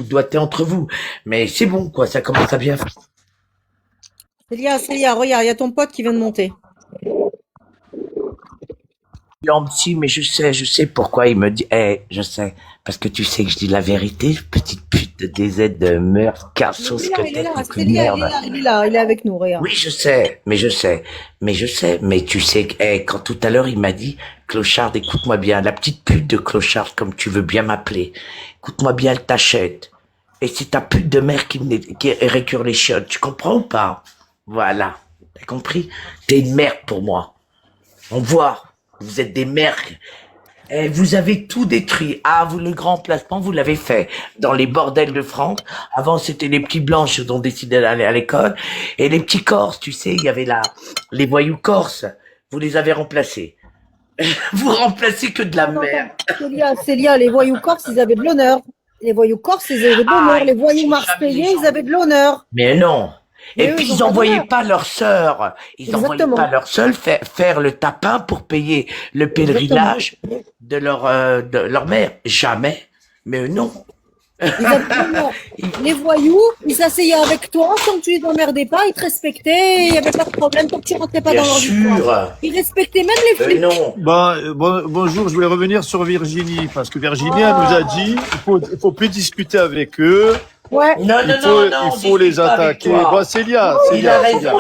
doigté entre vous. Mais c'est bon, quoi, ça commence à bien. Célia, regarde, il y a ton pote qui vient de monter. Si, mais je sais pourquoi il me dit, je sais, parce que tu sais que je dis la vérité, petite pute de DZ de meurtre, cassos, que Il est là, tête de Célia, merde. il est là, il est avec nous, regarde. Oui, je sais, mais tu sais que, quand tout à l'heure il m'a dit, Clochard, écoute-moi bien, la petite pute de Clochard, comme tu veux bien m'appeler, écoute-moi bien, elle t'achète. Et c'est ta pute de mère qui récure les chiottes, tu comprends ou pas? Voilà, t'as compris? T'es une merde pour moi. On voit, vous êtes des merdes. Vous avez tout détruit. Ah, vous, le grand placement, vous l'avez fait dans les bordels de France. Avant, c'était les petits blanches dont décidé d'aller à l'école. Et les petits corses, tu sais, il y avait là, les voyous corses. Vous les avez remplacés. Vous remplacez que de la merde. Célia, les voyous corses, ils avaient de l'honneur. Les voyous corses, ils avaient de l'honneur. Les voyous marseillais, ils avaient de l'honneur. Mais non. Et Mais eux, puis ils ont ils pas envoyaient d'honneur. pas leur sœur. Ils envoyaient Exactement. pas leur sœur faire le tapin pour payer le pèlerinage de leur mère. Jamais. Mais non. Ils avaient de l'honneur. Les voyous, ils s'asseyaient avec toi, tant que tu les emmerdais pas, ils te respectaient, il n'y avait pas de problème, tant que tu rentrais pas Bien dans leur histoire. sûr. Ils respectaient même les flics. Non. Bonjour, je voulais revenir sur Virginie, parce que Virginie, elle nous a dit il faut plus discuter avec eux, Ouais. Non, il faut les attaquer. Bon, Célia, Il a Célia. raison.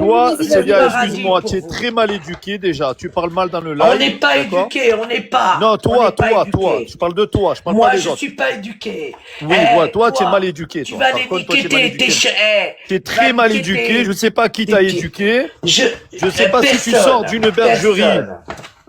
Toi, Vas-y, Célia, vas-y, excuse-moi, vas-y. tu es très mal éduquée déjà. Tu parles mal dans le live. On n'est pas d'accord. éduqués, on n'est pas. Non, On toi. n'est pas éduqués. Je parle de toi, je parle Moi, pas des je autres. suis pas éduqué. Oui, toi, tu es mal éduqué. Tu Toi. vas Par les contre, toi, tu niquer es mal tes éduqué. Tu es tu vas très mal niquer éduqué. tes- Je sais pas qui t'a tes- éduqué. Je sais pas si tu personne, sors d'une bergerie. personne.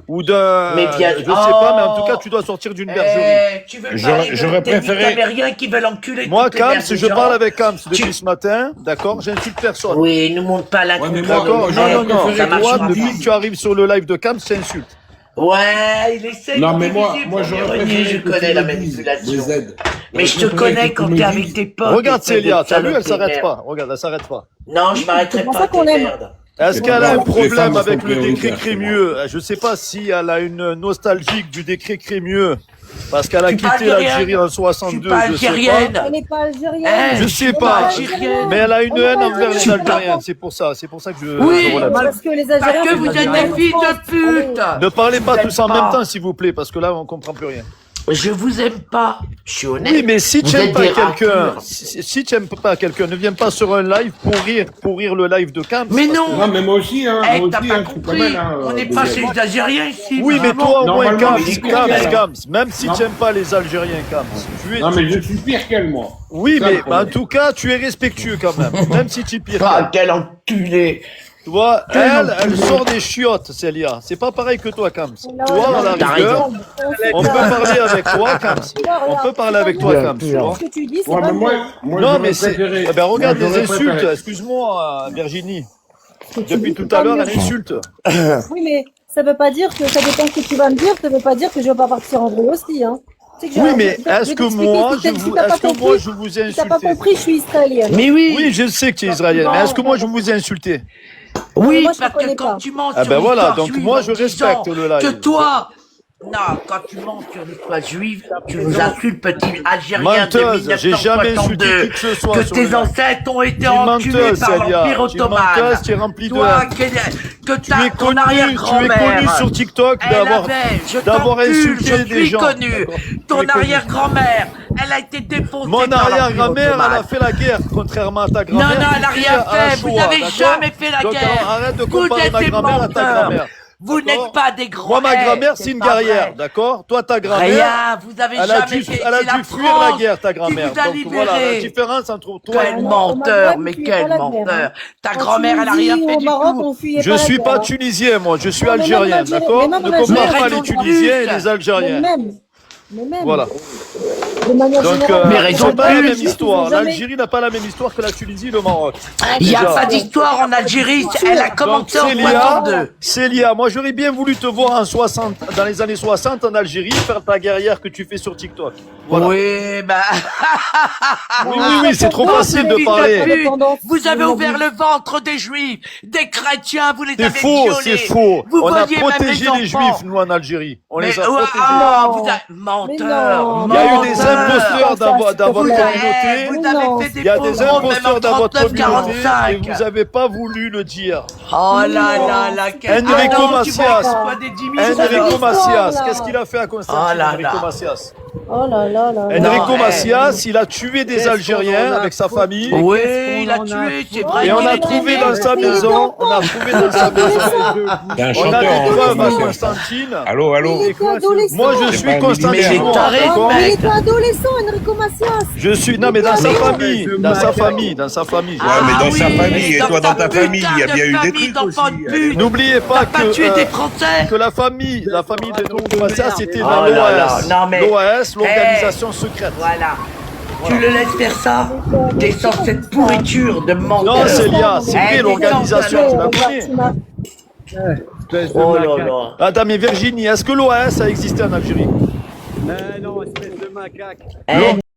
Ou d'un. Mais bien- Je sais pas, mais en tout cas, Oh. tu dois sortir d'une bergerie. Tu veux J'aurais préféré- Américains qui veulent enculer Moi, toutes les Kams, mères des je gens. parle avec Kams depuis Tu- ce matin, d'accord? J'insulte personne. Oui, nous montre pas la Ouais, mais contre moi, D'accord? nous. Non. Ça marche Toi, pas. depuis que tu arrives sur le live de Kams, j'insulte. Ouais, il essaie Non, de mais moi, diviser moi pour j'aurais me renier, préféré je que connais tu la me dises, manipulation. les aides. Mais je te J'aurais connais préféré que quand tu me t'es dises. avec tes potes. Regarde espèce de Célia, t'as vu, elle salope de s'arrête merde. pas. Regarde, elle s'arrête pas. Non, je m'arrêterai C'est pour pas, ça qu'on t'es l'aime. merde. Est-ce C'est qu'elle bon, a un les problème femmes avec sont le décret prioritaires, c'est Crémieux? Je sais pas si elle a une nostalgique du décret Crémieux. Parce qu'elle a Je suis pas quitté l'Algérie algérienne. en Je suis 62, pas je sais algérienne. pas. Elle n'est pas algérienne. Je sais Elle est pas. algérienne. Mais elle a une On est haine pas envers les algérienne. Algériens, c'est pour ça que je Oui, relève. Parce que les Parce Algériens. que vous êtes des filles de pute. Ne parlez pas Vous tous en êtes même pas. temps, s'il vous plaît, parce que là, on comprend plus rien. Je vous aime pas. Je suis honnête. Oui, mais si Vous tu n'aimes êtes pas des quelqu'un, raclures. si tu n'aimes pas quelqu'un, ne viens pas sur un live pour rire le live de Camps. Mais parce non. que- Non, mais moi aussi, hein. Eh, Moi t'as aussi, pas hein, je suis compris. pas mal, hein, On n'est pas des chez aides. les Algériens ici. Oui, mais vraiment. toi, au moins, Normalement, Camps, mais Camps, même si Non. tu n'aimes pas les Algériens, Camps. Non, mais je suis pire qu'elle, moi. Oui, Ça, le mais en problème. tout cas, tu es respectueux quand même, même si tu es pire. Ah, quel enculé. Tu vois, Quel elle enculé. sort des chiottes, Célia. C'est pas pareil que toi, Camps. Là, Toi, à la t'as rigueur, raison. on peut parler avec toi, Camps. On peut parler avec toi, Camps. tu vois. Ce que tu dis, c'est Ouais, pas mais moi, bien. moi Non, j'aurais mais c'est. préféré. Eh ben, regarde Moi, les j'aurais insultes. préféré. Excuse-moi, Virginie. Ce que tu Depuis dis, tout c'est à pas l'heure, bien. elle insulte. Oui, mais ça veut pas dire que ça dépend ce que tu vas me dire, ça veut pas dire que je vais pas partir en vrille aussi, hein. Tu sais que Oui, je- mais je vais est-ce que t'expliquer, moi, si t'as pas compris, je vous ai si t'as pas insulté? compris, je suis israélienne. Mais oui. Oui, je sais que tu es israélienne, mais est-ce que moi, je vous ai insulté? Oui, Moi, je te parce que connais quand pas. tu mens Ah sur ben voilà, l'histoire donc juive moi, en je disant respecte le live. que toi, non, quand tu mens sur l'histoire juive, tu nous insultes, petit Algérien de Menteuse, j'ai jamais insulté 1962, qui que ce soit que sur le tes live. ancêtres ont été Tu es enculés menteuse, par Célia. l'Empire Tu es ottoman. menteuse, tu es remplie de Toi, haine. que Tu es ton connu arrière-grand-mère, sur TikTok elle d'avoir avait, d'avoir insulté je des suis gens. connu. D'accord. Tu es Ton connu. arrière-grand-mère, elle a été défoncée Mon par l'Empire arrière-grand-mère, ottoman. elle a fait la guerre, contrairement à ta Non, grand-mère. non, qui elle n'a était rien à la fait. Vous Shoah, n'avez d'accord. jamais fait la Donc, guerre. arrête de Vous comparer êtes ma des grand-mère à ta menteurs. grand-mère. Vous D'accord. n'êtes pas des grands. Moi, ma Eh, grand-mère, c'est une pas guerrière, vrai. d'accord? Toi, ta grand-mère, Rien, vous avez elle a jamais dû, fait. elle a C'est la dû fuir la France guerre, ta qui grand-mère. vous a Donc voilà, la libéré. différence entre toi et Quel moi. menteur, Maghreb, mais on fuyait quel pas la guerre, menteur. hein. Ta En grand-mère, elle a rien Tunisie ou fait au du Maroc, tout. on fuyait Je pas la suis guerre, pas hein. tunisien, moi, je suis Non, mais même algérien, l'Algérie- d'accord? mais même Ne l'Algérie- compare Mais pas raison les de Tunisiens et plus. les Algériens. Mais même, Voilà. de manière Donc, générale, Mais les raison c'est pas la de même plus. histoire. Ils ont jamais- L'Algérie n'a pas la même histoire que la Tunisie et le Maroc. Il n'y a Déjà. pas d'histoire en Algérie. Elle a Donc, commencé en Célia, 62. Célia, moi j'aurais bien voulu te voir en 60, dans les années 60 en Algérie faire ta guerrière que tu fais sur TikTok. Voilà. Oui, bah. Oui, c'est trop Vous, facile de fils parler. pute, vous avez Vous ouvert m'avez- le ventre des juifs, des chrétiens, vous les C'est avez faux, violés. c'est faux. Vous On a voliez même protégé les enfants. juifs, nous, en Algérie. On Mais, les a ouais, protégés. ah, Non. vous avez... Mais Menteur, non. Il y a eu des menteur. imposteurs dans votre communauté. Vous avez fait des Il y a des pogroms, même imposteurs en dans votre 39, communauté et 45. vous n'avez pas voulu le dire. Oh là là là, quel... Enrico Ah non, tu Macias. vois, c'est pas des 10 000 Enrico alors. Macias, qu'est-ce qu'il a fait à Constantine, Oh là Enrico là. Macias? Oh là là là. Enrico Non, Macias, il a tué des Algériens avec sa famille. Oui, il a tué, c'est vrai. Et on il a est trouvé aimé. dans sa maison, on a trouvé dans sa maison, T'es un on a chanteur, des hein, preuves à Constantine. Constantine. Allô, allô. Il était adolescent. Moi, je C'est suis pas un Constantine. Mais il est taré, d'accord? ce Il mec. était adolescent, Enrico Macias. Je suis, non, mais dans sa famille, dans sa famille, dans sa famille. Ouais, mais dans sa oui, famille, et dans toi, dans ta putain famille, il y a de bien eu des famille trucs d'enfants de aussi. pute. N'oubliez pas T'as pas tué des que, Français. que la famille d'Enrico Macias, c'était Oh dans là là, l'OAS. non, mais- L'OAS, l'organisation secrète. Voilà. Tu le laisses faire ça? T'es sans cette pourriture de menteur. Non, Célia, c'est Eh, vrai, t'es l'organisation, tu la connais. Oh là là. Attends, mais Virginie, est-ce que l'OAS a existé en Algérie? Non, espèce de macaque. Eh,